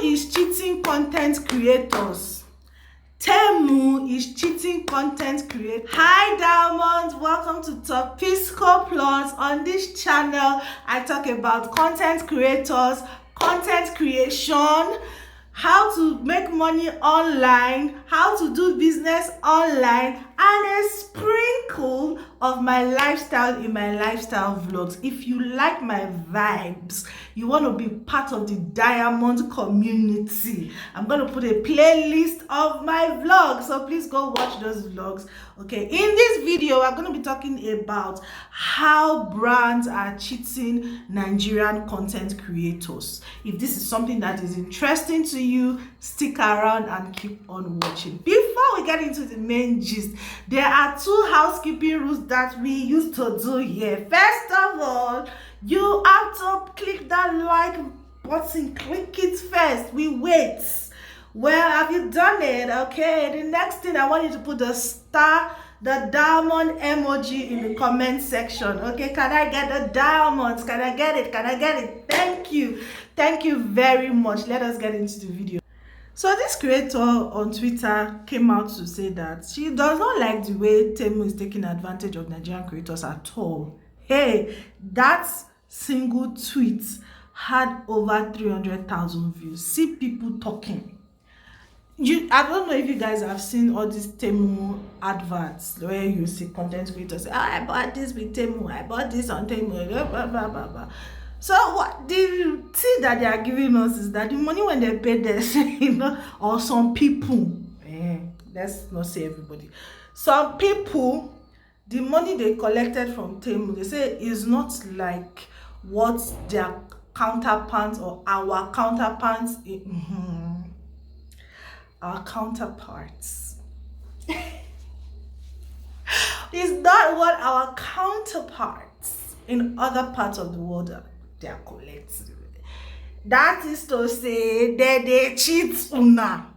is cheating content creators. Temu is cheating content creators. Hi diamonds, welcome to Topisco Plus. On this channel I talk about content creators, content creation, how to make money online, how to do business online, and a sprinkle of my lifestyle in my lifestyle vlogs. If you like my vibes, you want to be part of the diamond community, I'm going to put a playlist of my vlogs, so please go watch those vlogs. Okay, in this video we're going to be talking about how brands are cheating Nigerian content creators. If this is something that is interesting to you, stick around and keep on watching. Before we get into the main gist, there are two housekeeping rules that we used to do here. First of all, you have to click that like button. Click it first. We wait. Well, have you done it? Okay, the next thing, I want you to put the star, the diamond emoji in the comment section. Okay, can I get the diamonds? Can I get it? Can I get it? Thank you very much. Let us get into the video. So this creator on Twitter came out to say that she does not like the way Temu is taking advantage of Nigerian creators at all. Hey, that single tweet had over 300,000 views. See people talking. I don't know if you guys have seen all these Temu adverts where you see content creators say, oh, I bought this with Temu, I bought this on Temu, blah, blah, blah, blah, blah. So what the thing that they are giving us is that the money when they pay this, or some people, let's not say everybody, some people, the money they collected from Temu, they say is not like what their counterparts or our counterparts, our counterparts is not what our counterparts in other parts of the world they are collecting. That is to say that they cheat una.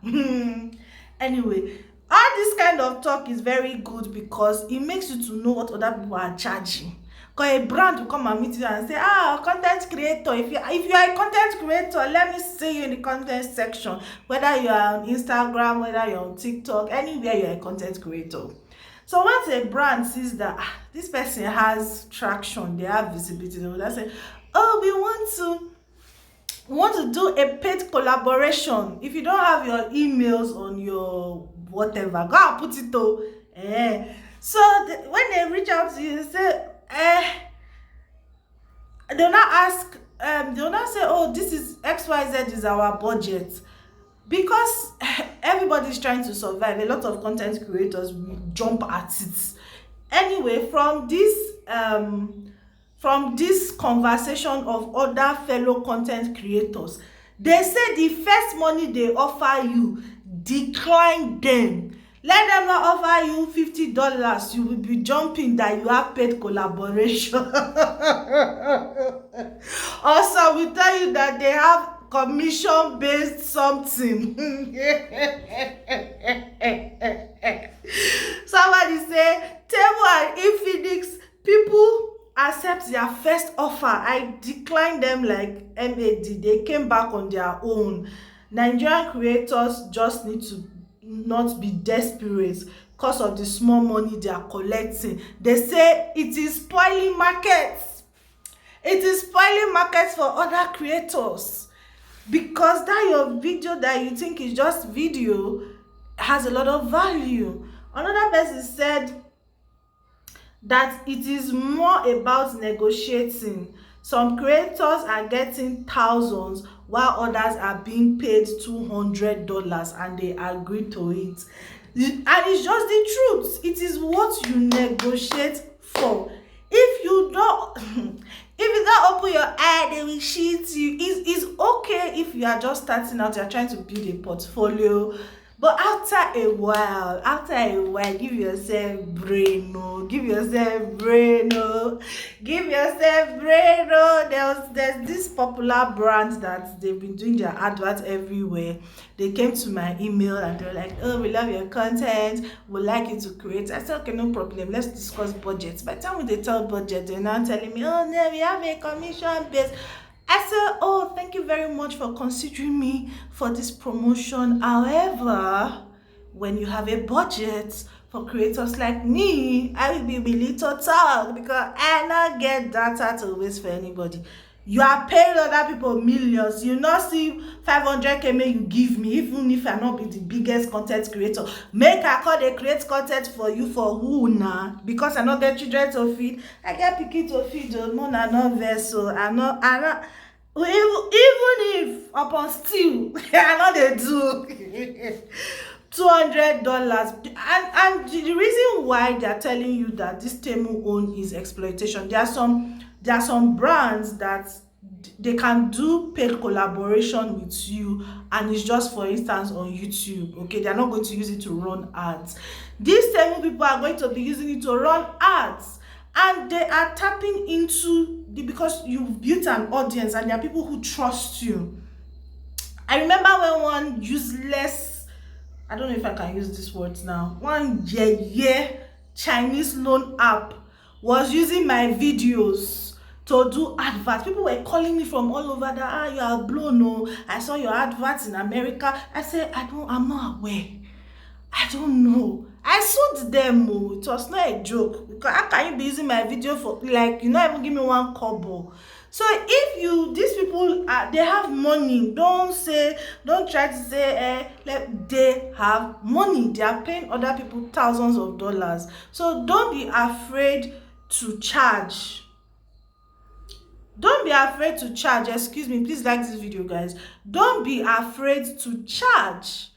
Anyway, all this kind of talk is very good because it makes you to know what other people are charging. Because a brand will come and meet you and say, content creator, if you are a content creator, let me see you in the content section. Whether you are on Instagram, whether you're on TikTok, anywhere you're a content creator. So once a brand sees that this person has traction, they have visibility, they will say, oh, we want to do a paid collaboration. If you don't have your emails on your whatever, go and put it though. So when they reach out to you, they say, they'll not ask, they'll not say, oh, this is XYZ is our budget. Because everybody's trying to survive, a lot of content creators will jump at it. Anyway, from this conversation of other fellow content creators, they say the first money they offer you, decline them. Let them not offer you $50. You will be jumping that you have paid collaboration. Also, we tell you that they have commission-based something. Somebody say, Temu and Infinix, people accept their first offer. I declined them like MAD. They came back on their own. Nigerian creators just need to not be desperate because of the small money they are collecting. They say it is spoiling markets. It is spoiling markets for other creators. Because that your video that you think is just video has a lot of value. Another person said that it is more about negotiating. Some creators are getting thousands while others are being paid $200 and they agree to it. And it's just the truth. It is what you negotiate for. If you don't open your eye, they will cheat you. It's okay if you are just starting out, you're trying to build a portfolio. But after a while, give yourself brain. There's this popular brand that they've been doing their adverts everywhere. They came to my email and they were like, oh, we love your content, we'd like you to create. I said, okay, no problem, let's discuss budgets. By the time they tell budget, they're now telling me, oh no, we have a commission based. I said, oh, thank you very much for considering me for this promotion. However, when you have a budget for creators like me, I will be willing to talk because I not get data to waste for anybody. You are paying other people millions. You not see 500k make you give me, even if I not be the biggest content creator. Make I call they create content for you for who now? Because I not get children to feed. I get pikin to feed. No, I not vessel. I not. Even if upon still, I know they do. $200, and the reason why they are telling you that this Temu own is exploitation, there are some brands that they can do paid collaboration with you, and it's just, for instance, on YouTube. Okay, they are not going to use it to run ads. These Temu people are going to be using it to run ads, and they are tapping into because you've built an audience and there are people who trust you. I remember when one useless, I don't know if I can use these words now, one Chinese loan app was using my videos to do adverts. People were calling me from all over that, you are blown, oh, I saw your adverts in America. I said, I'm not aware. I don't know. I sued them. Oh. It was not a joke. Because how can you be using my video for, like, you not even give me one kobo? So if these people, they have money. Don't try to say, they have money. They are paying other people thousands of dollars. So don't be afraid to charge. Don't be afraid to charge. Excuse me. Please like this video, guys. Don't be afraid to charge.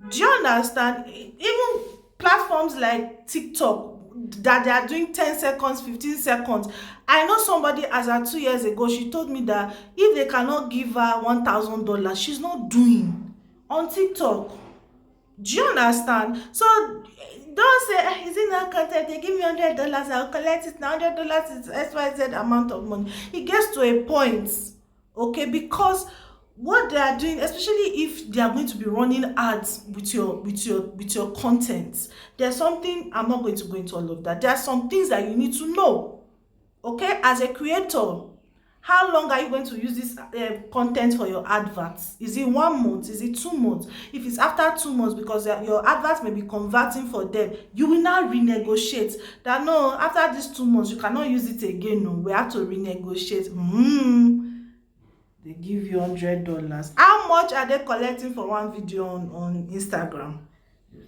Do you understand? Even platforms like TikTok that they are doing 10 seconds, 15 seconds. I know somebody, as of 2 years ago, she told me that if they cannot give her $1,000, she's not doing on TikTok. Do you understand? So don't say, is it not content? They give me $100, I'll collect it now. $100 is XYZ amount of money. It gets to a point, okay, because what they are doing, especially if they are going to be running ads with your content, there's something, I'm not going to go into all of that. There are some things that you need to know, okay, as a creator. How long are you going to use this content for your adverts? Is it 1 month? Is it 2 months? If it's after 2 months, because your adverts may be converting for them, you will now renegotiate that. No, after these 2 months you cannot use it again. No, we have to renegotiate. They give you $100. How much are they collecting for one video on Instagram?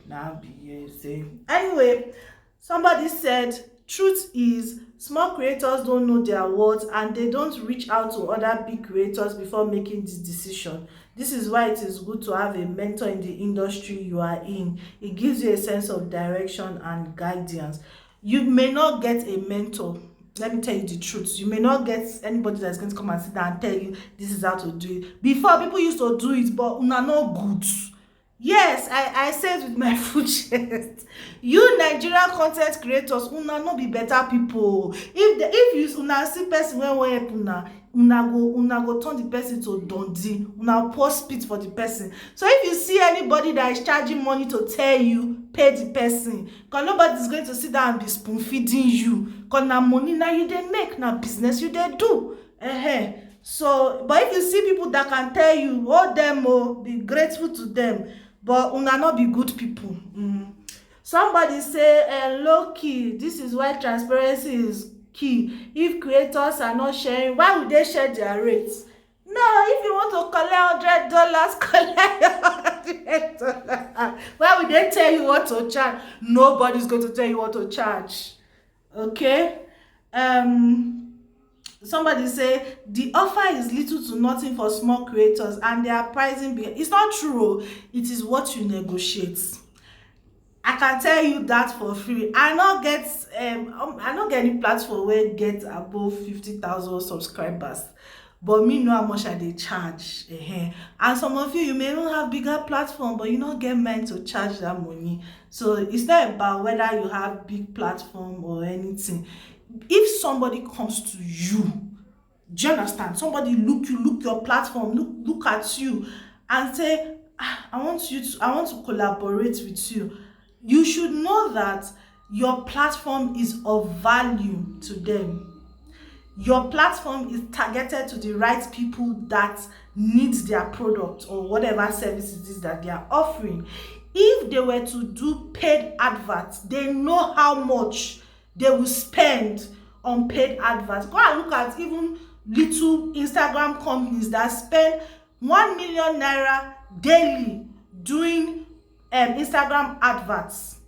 Now be saying. Anyway, somebody said, truth is, small creators don't know their worth and they don't reach out to other big creators before making this decision. This is why it is good to have a mentor in the industry you are in. It gives you a sense of direction and guidance. You may not get a mentor. Let me tell you the truth. You may not get anybody that's going to come and sit down and tell you this is how to do it. Before, people used to do it, but una no good. Yes, I say it with my full chest. You Nigerian content creators, una no be better people. If you una see person when we help una go turn the person to Dundee. Una pour spit for the person. So if you see anybody that is charging money to tell you, pay the person. Because nobody is going to sit down and be spoon feeding you. Because na money now you dey make, na business you dey do. So, but if you see people that can tell you, hold them, be grateful to them, but una not be good people. Somebody say, low key, this is why transparency is key. If creators are not sharing, why would they share their rates? No, if you want to collect $100, why would they tell you what to charge? Nobody's going to tell you what to charge. Okay? Somebody say the offer is little to nothing for small creators and they are pricing big. It's not true. It is what you negotiate. I can tell you that for free. I not get any platform where get above 50,000 subscribers, but me know how much I dey charge. And some of you may even have bigger platform, but you not get meant to charge that money. So it's not about whether you have big platform or anything. If somebody comes to you, do you understand? Somebody look your platform, look at you and say, I want to collaborate with you. You should know that your platform is of value to them. your platform is targeted to the right people that needs their product or whatever services it is that they are offering. If they were to do paid adverts, they know how much they will spend on paid adverts. Go and look at even little Instagram companies that spend 1 million naira daily doing Instagram adverts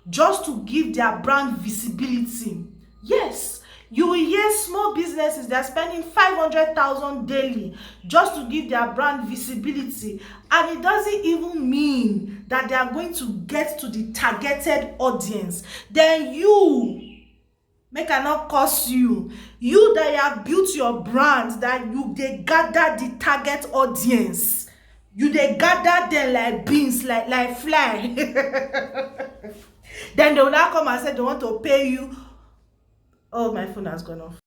just to give their brand visibility. Yes, you will hear small businesses that are spending 500,000 daily just to give their brand visibility, and it doesn't even mean that they are going to get to the targeted audience. Then you, make I not curse you, you that have built your brand, that you they gather the target audience, you they gather them like beans, like fly. Then they will now come and say they want to pay you. Oh, my phone has gone off.